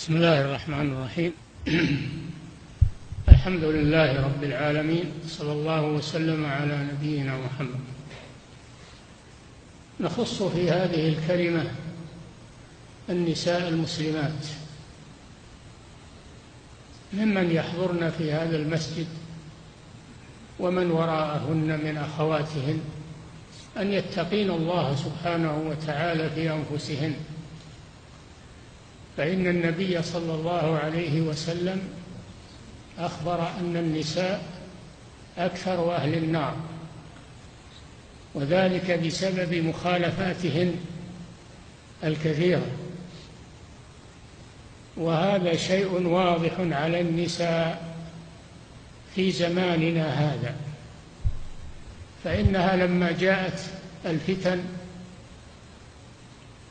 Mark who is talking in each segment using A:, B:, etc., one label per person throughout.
A: بسم الله الرحمن الرحيم. الحمد لله رب العالمين، صلى الله وسلم على نبينا محمد. نخص في هذه الكلمة النساء المسلمات ممن يحضرن في هذا المسجد ومن وراءهن من أخواتهن أن يتقين الله سبحانه وتعالى في أنفسهن، فإن النبي صلى الله عليه وسلم أخبر أن النساء أكثر أهل النار، وذلك بسبب مخالفاتهن الكثيرة، وهذا شيء واضح على النساء في زماننا هذا، فإنها لما جاءت الفتن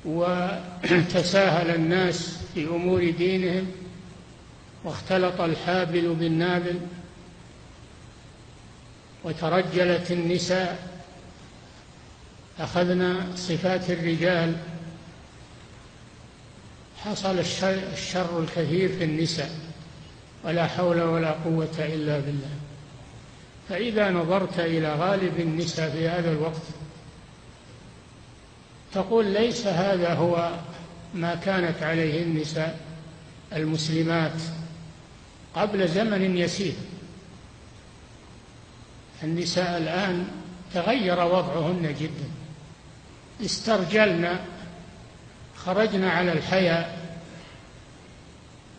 A: وتساهل الناس في أمور دينهم واختلط الحابل بالنابل وترجلت النساء، أخذنا صفات الرجال، حصل الشر الكثير في النساء، ولا حول ولا قوة إلا بالله. فإذا نظرت إلى غالب النساء في هذا الوقت تقول ليس هذا هو ما كانت عليه النساء المسلمات قبل زمن يسير. النساء الآن تغير وضعهن جدا، استرجلن، خرجن على الحياة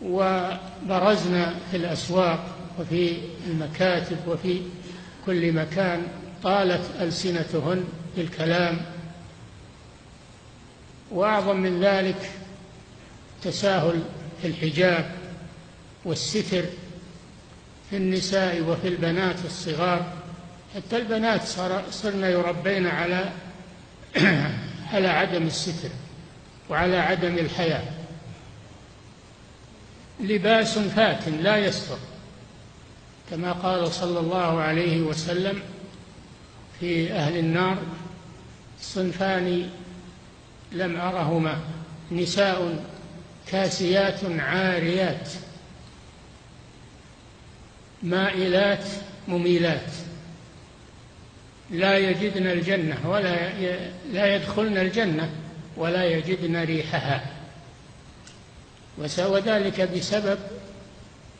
A: وبرزن في الأسواق وفي المكاتب وفي كل مكان، طالت ألسنتهن بالكلام، وأعظم من ذلك تساهل في الحجاب والستر في النساء وفي البنات الصغار، حتى البنات صرن يربين على عدم الستر وعلى عدم الحياء. لباس فات لا يستر، كما قال صلى الله عليه وسلم في أهل النار: صنفان لم أرهما، نساء كاسيات عاريات مائلات مميلات، لا يجدن الجنة لا يدخلن الجنة ولا يجدن ريحها، وذلك بسبب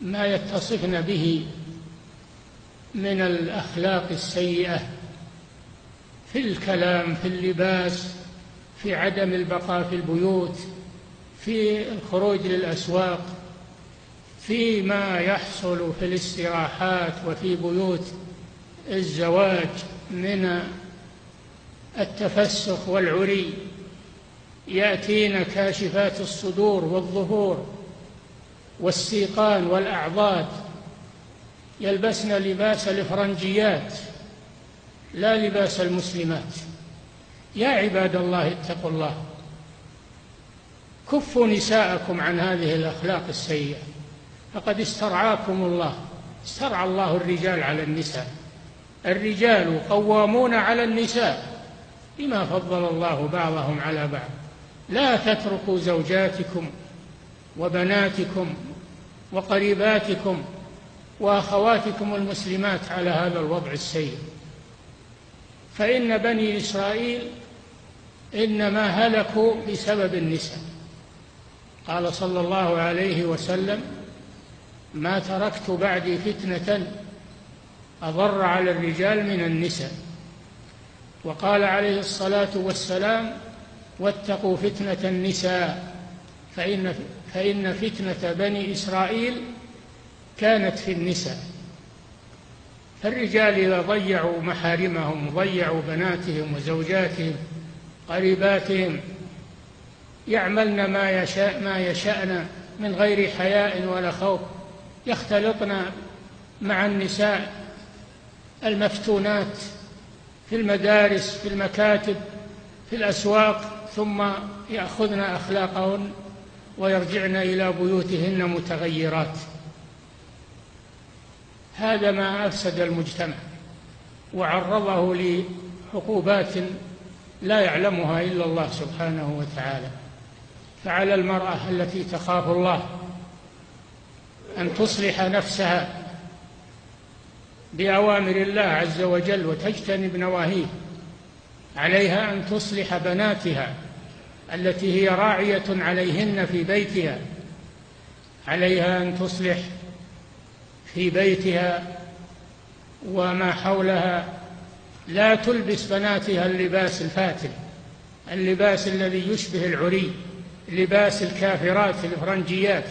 A: ما يتصفن به من الأخلاق السيئة في الكلام، في اللباس، في عدم البقاء في البيوت، في الخروج للأسواق، في ما يحصل في الاستراحات وفي بيوت الزواج من التفسخ والعري. يأتين كاشفات الصدور والظهور والسيقان والأعضاد، يلبسن لباس الإفرنجيات لا لباس المسلمات. يا عباد الله اتقوا الله، كفوا نساءكم عن هذه الأخلاق السيئة، فقد استرعاكم الله، استرعى الله الرجال على النساء. الرجال قوامون على النساء بما فضل الله بعضهم على بعض. لا تتركوا زوجاتكم وبناتكم وقريباتكم وأخواتكم المسلمات على هذا الوضع السيء، فإن بني إسرائيل إنما هلكوا بسبب النساء. قال صلى الله عليه وسلم: ما تركت بعدي فتنة أضر على الرجال من النساء. وقال عليه الصلاة والسلام: واتقوا فتنة النساء فإن فتنة بني إسرائيل كانت في النساء. فالرجال إذا ضيعوا محارمهم وضيعوا بناتهم وزوجاتهم قريباتهم، يعملن ما يشاءن من غير حياء ولا خوف، يختلطن مع النساء المفتونات في المدارس، في المكاتب، في الأسواق، ثم يأخذن أخلاقهن ويرجعن إلى بيوتهن متغيرات. هذا ما أفسد المجتمع وعرضه لعقوبات لا يعلمها إلا الله سبحانه وتعالى. فعلى المرأة التي تخاف الله أن تصلح نفسها بأوامر الله عز وجل وتجتنب نواهيه، عليها أن تصلح بناتها التي هي راعية عليهن في بيتها، عليها أن تصلح في بيتها وما حولها، لا تلبس بناتها اللباس الفاتن، اللباس الذي يشبه العري، لباس الكافرات الفرنجيات،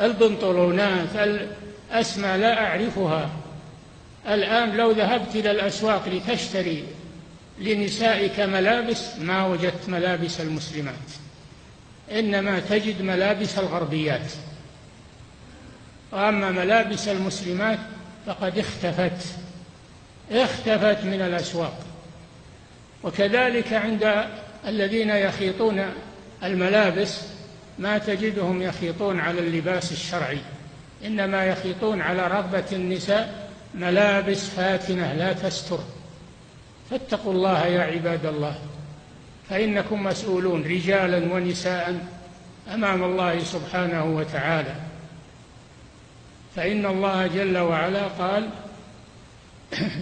A: البنطلونات الأسمى لا أعرفها. الآن لو ذهبت إلى الأسواق لتشتري لنسائك ملابس ما وجدت ملابس المسلمات، إنما تجد ملابس الغربيات، وأما ملابس المسلمات فقد اختفت من الأسواق. وكذلك عند الذين يخيطون الملابس ما تجدهم يخيطون على اللباس الشرعي، إنما يخيطون على رغبة النساء ملابس فاتنة لا تستر. فاتقوا الله يا عباد الله، فإنكم مسؤولون رجالا ونساء أمام الله سبحانه وتعالى. فإن الله جل وعلا قال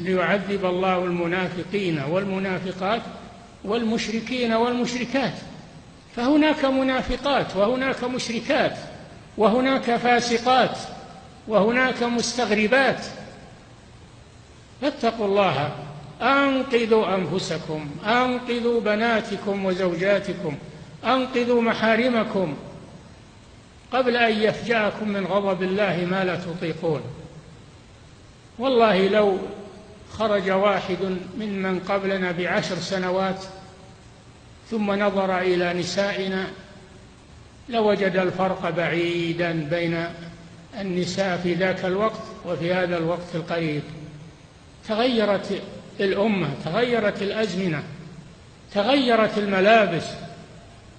A: ليعذب الله المنافقين والمنافقات والمشركين والمشركات، فهناك منافقات وهناك مشركات وهناك فاسقات وهناك مستغربات. فاتقوا الله، أنقذوا أنفسكم، أنقذوا بناتكم وزوجاتكم، أنقذوا محارمكم قبل أن يفجأكم من غضب الله ما لا تطيقون. والله لو خرج واحد ممن قبلنا ب10 سنوات ثم نظر إلى نسائنا لوجد الفرق بعيدا بين النساء في ذاك الوقت وفي هذا الوقت القريب. تغيرت الأمة، تغيرت الأزمنة، تغيرت الملابس،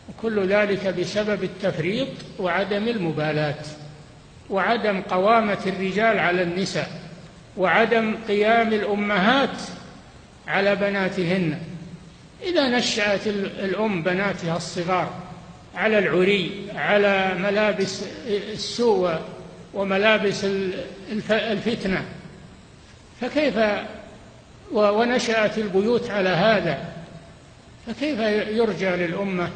A: وكل ذلك بسبب التفريط وعدم المبالاة وعدم قوامة الرجال على النساء وعدم قيام الأمهات على بناتهن. إذا نشأت الأم بناتها الصغار على العري، على ملابس السوء وملابس الفتنة، فكيف ونشأت البيوت على هذا، فكيف يرجى للأمة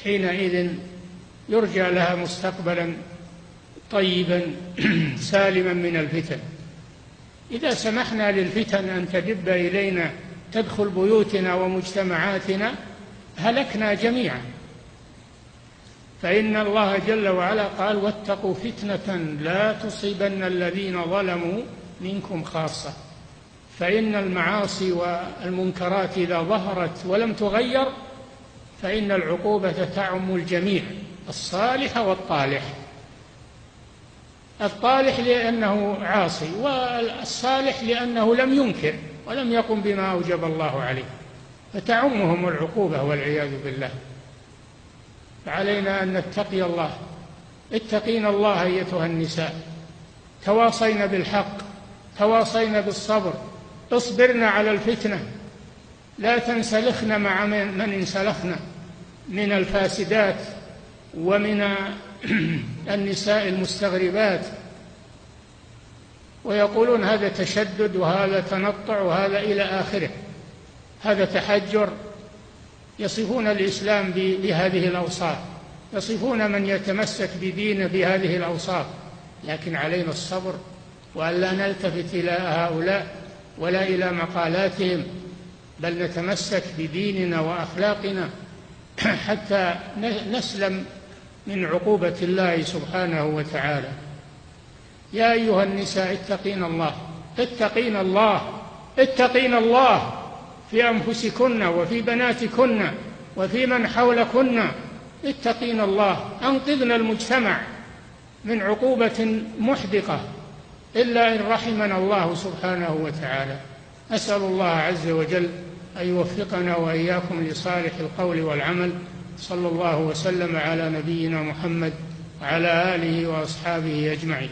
A: حينئذ، يرجى لها مستقبلا طيبا سالما من الفتن؟ إذا سمحنا للفتن أن تدب إلينا تدخل بيوتنا ومجتمعاتنا هلكنا جميعا. فإن الله جل وعلا قال واتقوا فتنة لا تصيبن الذين ظلموا منكم خاصة. فإن المعاصي والمنكرات إذا ظهرت ولم تغير فإن العقوبة تعم الجميع، الصالح والطالح، الطالح لأنه عاصي والصالح لأنه لم ينكر ولم يقم بما أوجب الله عليه، فتعمهم العقوبة والعياذ بالله. فعلينا أن نتقي الله. اتقين الله أيتها النساء، تواصينا بالحق، تواصينا بالصبر، اصبرنا على الفتنة، لا تنسلخن مع من انسلخنا من الفاسدات ومن النساء المستغربات، ويقولون هذا تشدد وهذا تنطع وهذا إلى آخره، هذا تحجر. يصفون الإسلام بهذه الأوصاف، يصفون من يتمسك بدينه بهذه الأوصاف، لكن علينا الصبر وأن لا نلتفت إلى هؤلاء ولا إلى مقالاتهم، بل نتمسك بديننا وأخلاقنا حتى نسلم من عقوبة الله سبحانه وتعالى. يا أيها النساء اتقين الله، اتقين الله، اتقين الله في أنفسكن وفي بناتكن وفي من حولكن، اتقين الله، أنقذنا المجتمع من عقوبة محدقة إلا إن رحمنا الله سبحانه وتعالى. أسأل الله عز وجل أن يوفقنا وإياكم لصالح القول والعمل. صلى الله وسلم على نبينا محمد وعلى آله وأصحابه أجمعين.